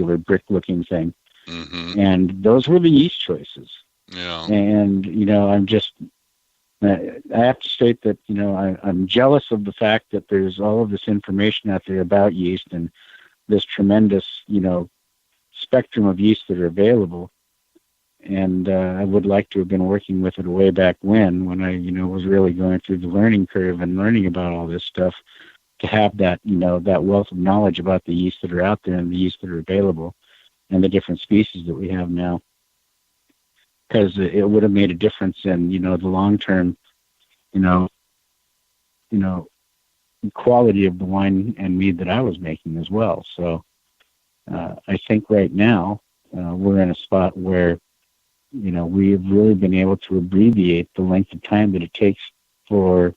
rectangular brick-looking thing. Mm-hmm. And those were the yeast choices. Yeah. And, I have to state that, I'm jealous of the fact that there's all of this information out there about yeast and this tremendous, spectrum of yeast that are available. And I would like to have been working with it way back when I, was really going through the learning curve and learning about all this stuff, to have that, that wealth of knowledge about the yeast that are out there and the yeast that are available and the different species that we have now. Because it would have made a difference in, the long-term, quality of the wine and mead that I was making as well. So I think right now we're in a spot where, we've really been able to abbreviate the length of time that it takes for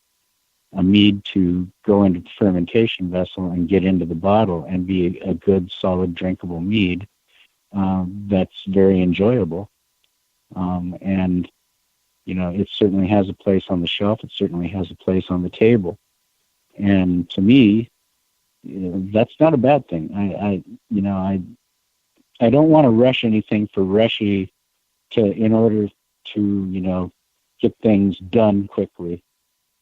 a mead to go into the fermentation vessel and get into the bottle and be a good, solid, drinkable mead that's very enjoyable. And, it certainly has a place on the shelf. It certainly has a place on the table. And to me, that's not a bad thing. I don't want to rush anything for rushy in order to, get things done quickly.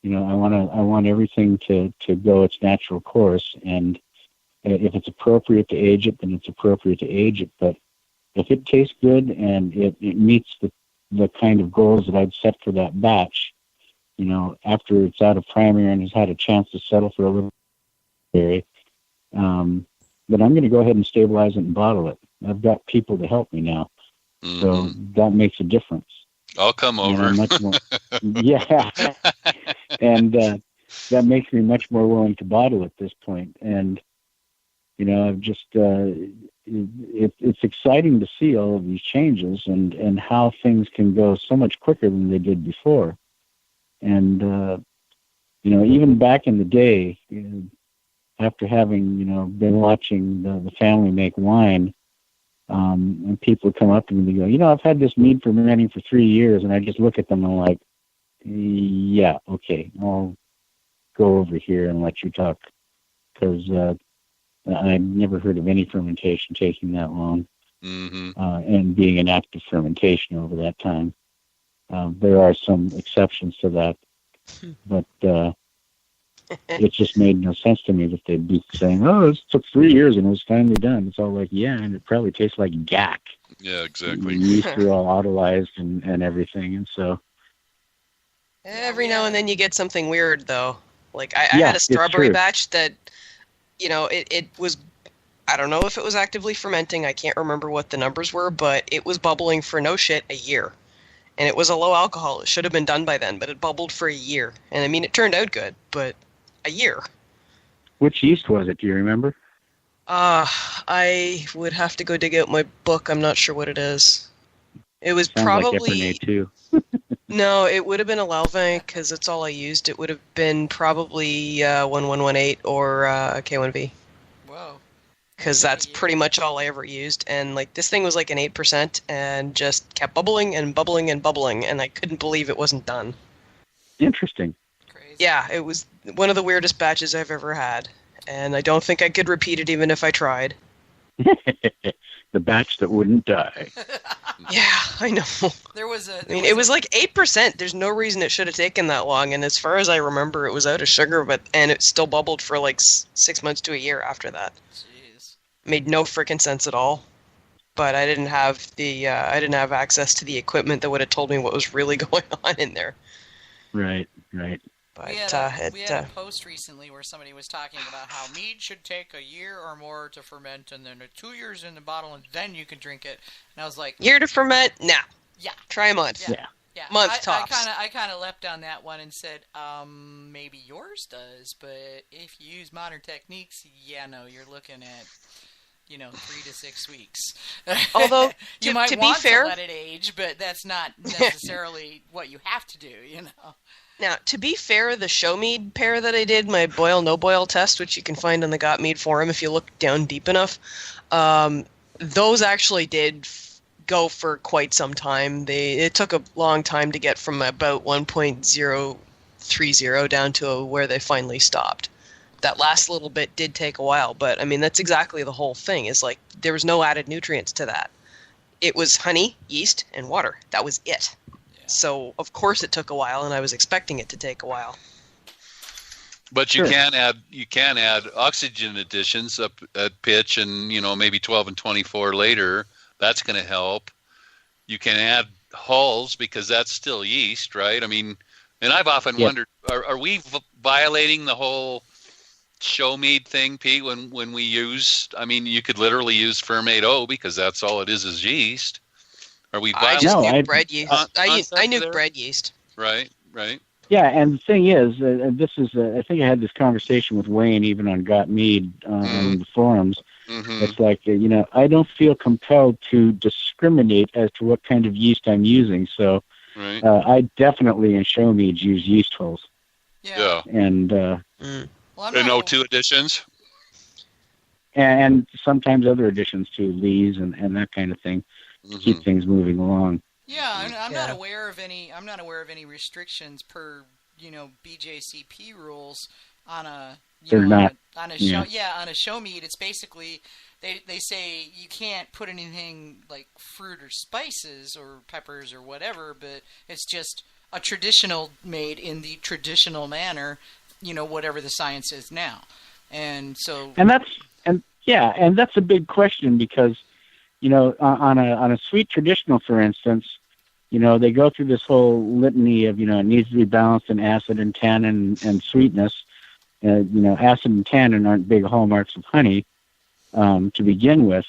I want everything to go its natural course. And if it's appropriate to age it, then it's appropriate to age it. But if it tastes good and it meets the kind of goals that I'd set for that batch, after it's out of primary and has had a chance to settle for a little bit, then I'm going to go ahead and stabilize it and bottle it. I've got people to help me now. Mm-hmm. So that makes a difference. I'll come over. Much more, yeah. And that makes me much more willing to bottle at this point. And, I've just... it's exciting to see all of these changes and how things can go so much quicker than they did before. And, even back in the day, after having, been watching the family make wine, and people would come up to me and go, I've had this mead fermenting for 3 years, and I just look at them and I'm like, yeah, okay, I'll go over here and let you talk, because I've never heard of any fermentation taking that long, mm-hmm. And being an active fermentation over that time. There are some exceptions to that, but it just made no sense to me that they'd be saying, it took 3 years and it was finally done. It's all like, yeah, and it probably tastes like gack. Yeah, exactly. The yeast are all autolyzed and everything, and so... Every now and then you get something weird, though. Like, I had a strawberry batch that... it was, I don't know if it was actively fermenting. I can't remember what the numbers were, but it was bubbling for no shit a year. And it was a low alcohol. It should have been done by then, but it bubbled for a year. And I mean, it turned out good, but a year. Which yeast was it? Do you remember? I would have to go dig out my book. I'm not sure what it is. It was Sounds probably... like Epernay too. No, it would have been a Lalvin, because that's all I used. It would have been probably 1118 or K1V. Whoa. Because that's pretty much all I ever used. And this thing was like an 8% and just kept bubbling and bubbling and bubbling, and I couldn't believe it wasn't done. Interesting. Crazy. Yeah, it was one of the weirdest batches I've ever had. And I don't think I could repeat it even if I tried. The batch that wouldn't die. Yeah, I know. It was like 8%. There's no reason it should have taken that long. And as far as I remember, it was out of sugar, and it still bubbled for 6 months to a year after that. Jeez. Made no freaking sense at all. But I didn't have access to the equipment that would have told me what was really going on in there. Right. But we had a post recently where somebody was talking about how mead should take a year or more to ferment, and then 2 years in the bottle, and then you can drink it. And I was like, year to ferment? No. Yeah. Try a month. Yeah. Month tops. I kind of leapt on that one and said, maybe yours does, but if you use modern techniques, you're looking at 3 to 6 weeks. Although, you might to want be fair, to let it age, but that's not necessarily what you have to do, Now, to be fair, the ShowMe pair that I did, my boil, no boil test, which you can find on the Got Mead forum if you look down deep enough, those actually did go for quite some time. It took a long time to get from about 1.030 down to where they finally stopped. that last little bit did take a while. But I mean, that's exactly the whole thing. Is like there was no added nutrients to that. It was honey, yeast, and water. That was it. Yeah. So of course it took a while, and I was expecting it to take a while. But you can add oxygen additions up at pitch, and maybe 12 and 24 later. That's going to help. You can add hulls because that's still yeast, right? I mean, and I've often wondered, are we violating the whole ShowMe thing, Pete? When we use, I mean, you could literally use Fermate O because that's all it is yeast. Are we? I just knew bread yeast. I knew bread yeast. Right. Yeah, and the thing is, this is I think I had this conversation with Wayne even on Got Mead on the forums. Mm-hmm. It's like, I don't feel compelled to discriminate as to what kind of yeast I'm using. So I definitely in ShowMe use yeast hulls. Yeah. And and O2 additions. And sometimes other additions to lees and that kind of thing to keep things moving along. Yeah, I'm not aware of any. I'm not aware of any restrictions per BJCP rules on a on a show. Yeah, on a show mead, it's basically they say you can't put anything like fruit or spices or peppers or whatever, but it's just a traditional made in the traditional manner. Whatever the science is now, and so and that's a big question because on a sweet traditional, for instance. They go through this whole litany of, it needs to be balanced in acid and tannin and sweetness. Acid and tannin aren't big hallmarks of honey to begin with.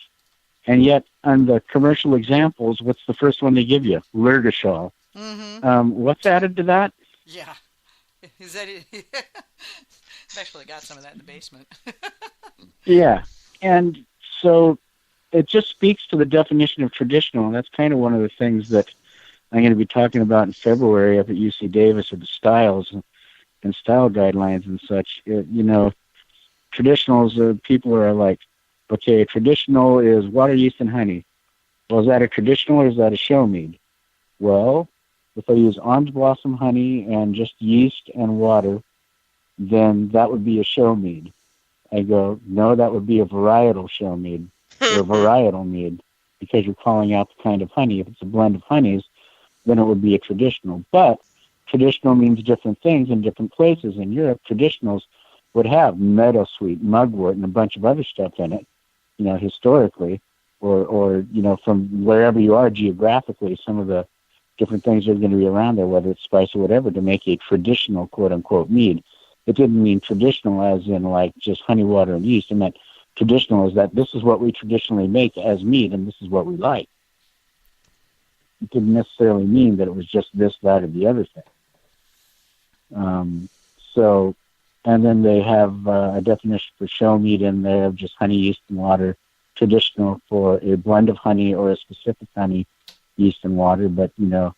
And yet, on the commercial examples, what's the first one they give you? Lurgashol. Mm-hmm. What's added to that? Yeah. Is that it? I've actually got some of that in the basement. Yeah. And so it just speaks to the definition of traditional. And that's kind of one of the things that I'm going to be talking about in February up at UC Davis with the styles and style guidelines and such. Traditionals, people are like, okay, traditional is water, yeast, and honey. Well, is that a traditional or is that a show mead? Well, if I use orange blossom honey and just yeast and water, then that would be a show mead. I go, no, that would be a varietal show mead or a varietal mead because you're calling out the kind of honey. If it's a blend of honeys, then it would be a traditional. But traditional means different things in different places. In Europe, traditionals would have meadowsweet, mugwort, and a bunch of other stuff in it, historically, or from wherever you are geographically, some of the different things are going to be around there, whether it's spice or whatever, to make a traditional, quote-unquote, mead. It didn't mean traditional as in, like, just honey, water, and yeast. It meant traditional is that this is what we traditionally make as mead, and this is what we like. It didn't necessarily mean that it was just this, that, or the other thing. And then they have a definition for show mead in there of just honey, yeast, and water. Traditional for a blend of honey or a specific honey, yeast, and water, but, the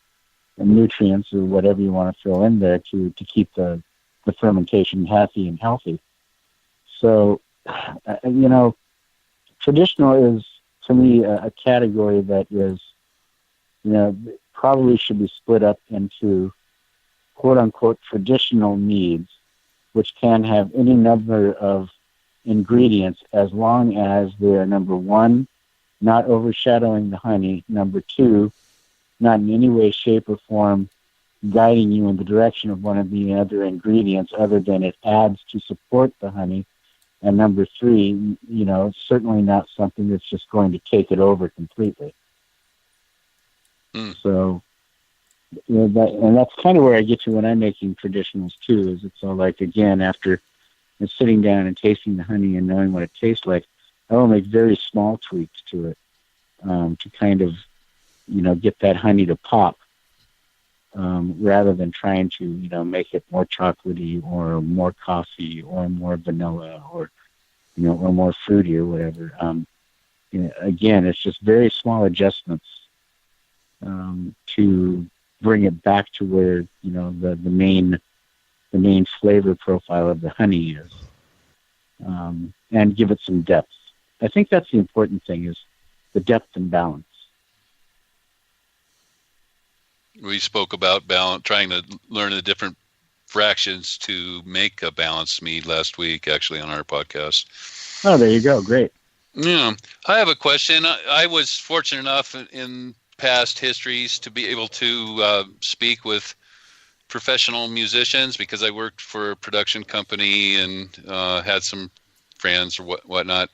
nutrients or whatever you want to throw in there to keep the fermentation happy and healthy. So, traditional is, to me, a category that is, probably should be split up into quote-unquote traditional meads, which can have any number of ingredients as long as they're, number one, not overshadowing the honey, number two, not in any way, shape, or form guiding you in the direction of one of the other ingredients other than it adds to support the honey, and number three, certainly not something that's just going to take it over completely. So, that's kind of where I get to when I'm making traditionals too. Is it's all like, again, after sitting down and tasting the honey and knowing what it tastes like, I will make very small tweaks to it to kind of, get that honey to pop, rather than trying to, make it more chocolatey or more coffee or more vanilla or more fruity or whatever. Again, it's just very small adjustments to bring it back to where the main flavor profile of the honey is, and give it some depth. I think that's the important thing, is the depth and balance. We spoke about balance, trying to learn the different fractions to make a balanced mead last week, actually, on our podcast. Oh, there you go. Great. Yeah. I have a question. I was fortunate enough in past histories to be able to speak with professional musicians because I worked for a production company and had some friends or whatnot.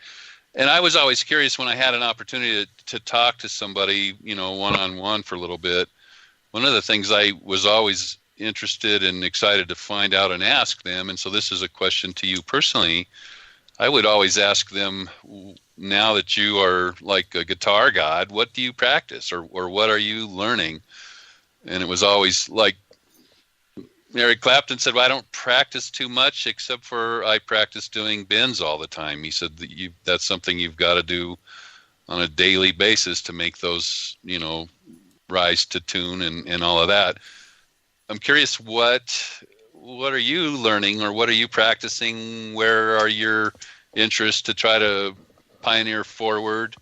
And I was always curious when I had an opportunity to talk to somebody, one-on-one for a little bit. One of the things I was always interested and excited to find out and ask them, and so this is a question to you personally, I would always ask them, now that you are like a guitar god, what do you practice or what are you learning? And it was always like Eric Clapton said, well, I don't practice too much except for I practice doing bends all the time. He said that that's something you've got to do on a daily basis to make those, rise to tune and all of that. I'm curious, what are you learning or what are you practicing? Where are your interests to try to pioneer forward?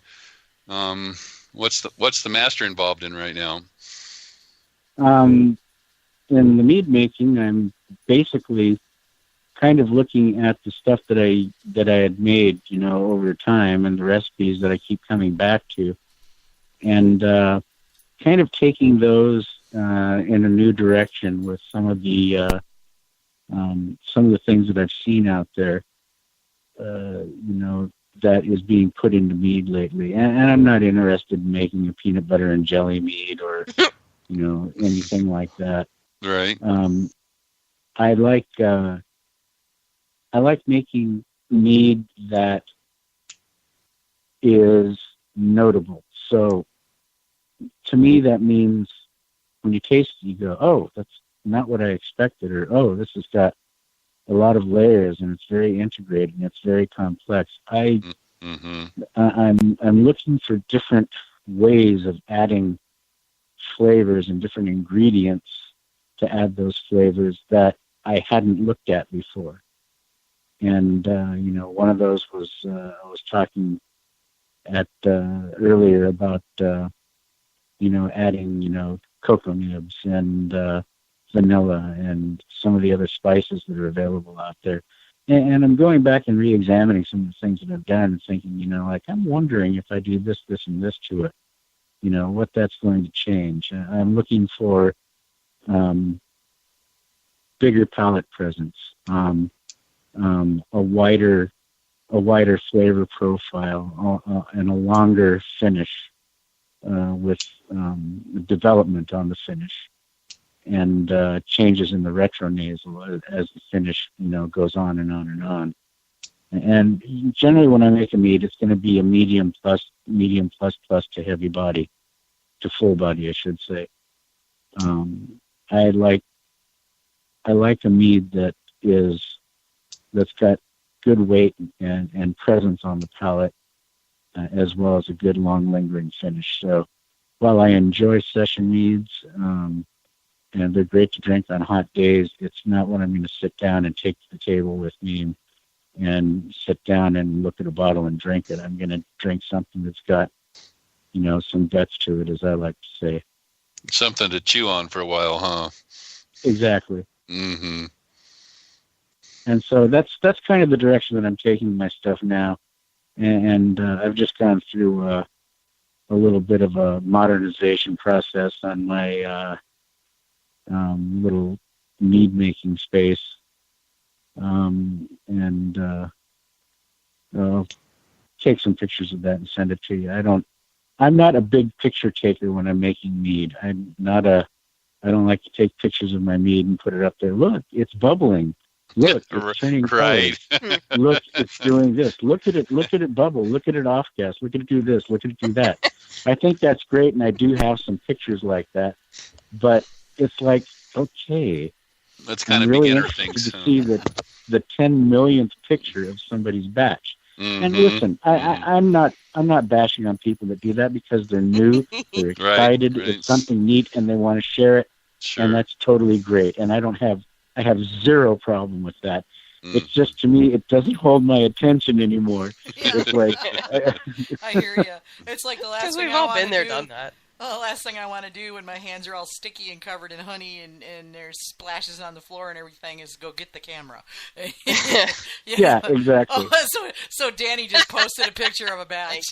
What's the master involved in right now? In the mead making, I'm basically kind of looking at the stuff that I had made, over time, and the recipes that I keep coming back to, and kind of taking those in a new direction with some of the things that I've seen out there, that is being put into mead lately. And I'm not interested in making a peanut butter and jelly mead or anything like that. Right. I like making mead that is notable. So to me, that means when you taste it, you go, oh, that's not what I expected, or oh, this has got a lot of layers and it's very integrated and it's very complex. I'm looking for different ways of adding flavors and different ingredients to add those flavors that I hadn't looked at before. And, one of those was, I was talking earlier about, adding, cocoa nibs and vanilla and some of the other spices that are available out there. And I'm going back and re-examining some of the things that I've done and thinking, I'm wondering if I do this, this, and this to it, what that's going to change. I'm looking for bigger palate presence, a wider flavor profile, and a longer finish with development on the finish, and changes in the retronasal as the finish goes on and on and on. And generally, when I make a mead, it's going to be a medium plus to heavy body, to full body, I should say. I like a mead that's got good weight and presence on the palate, as well as a good long lingering finish. So while I enjoy session meads, and they're great to drink on hot days, it's not what I'm going to sit down and take to the table with me and sit down and look at a bottle and drink it. I'm going to drink something that's got, some guts to it, as I like to say. Something to chew on for a while, huh? Exactly. Mm-hmm. And so that's kind of the direction that I'm taking my stuff now. And I've just gone through a little bit of a modernization process on my little mead making space. And I'll take some pictures of that and send it to you. I'm not a big picture taker when I'm making mead. I don't like to take pictures of my mead and put it up there. Look, it's bubbling. Look, it's turning right. Look, it's doing this. Look at it bubble. Look at it off gas. Look at it do this. Look at it do that. I think that's great, and I do have some pictures like that. But it's like, okay. That's kind of really beginner interested things. to see the 10 millionth picture of somebody's batch. Mm-hmm. And listen, I'm not bashing on people that do that because they're new, they're excited, right. It's something neat, and they want to share it, Sure. and that's totally great. And I have zero problem with that. It's just, to me, it doesn't hold my attention anymore. Yeah. It's like I hear you. It's like the last thing we've all been there, done that. Well, the last thing I want to do when my hands are all sticky and covered in honey and there's splashes on the floor and everything is go get the camera. Yeah, exactly. So Danny just posted a picture of a batch.